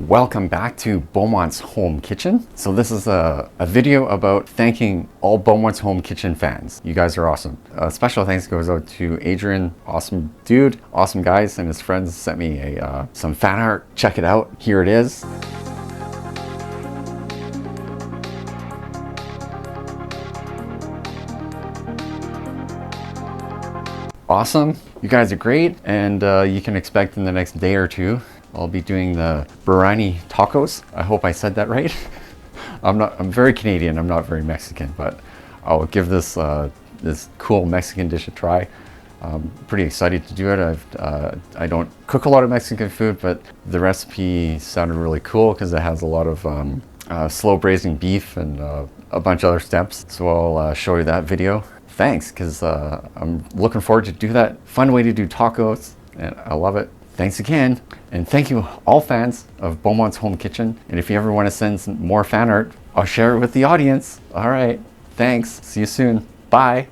Welcome back to Beaumont's Home Kitchen. So this is a video about thanking all Beaumont's Home Kitchen fans. You guys are awesome. Special thanks goes out to Adrian, awesome dude, awesome guys, and his friends sent me some fan art. Check it out. Here it is. Awesome. You guys are great, and you can expect in the next day or two I'll be doing the birria tacos. I hope I said that right. I'm very Canadian, I'm not very Mexican, but I'll give this this cool Mexican dish a try. I'm pretty excited to do it. I don't cook a lot of Mexican food, but the recipe sounded really cool because it has a lot of slow braising beef and a bunch of other steps. So I'll show you that video. Thanks, because I'm looking forward to do that. Fun way to do tacos, and I love it. Thanks again, and thank you all fans of Beaumont's Home Kitchen. And if you ever want to send some more fan art, I'll share it with the audience. All right, thanks. See you soon. Bye.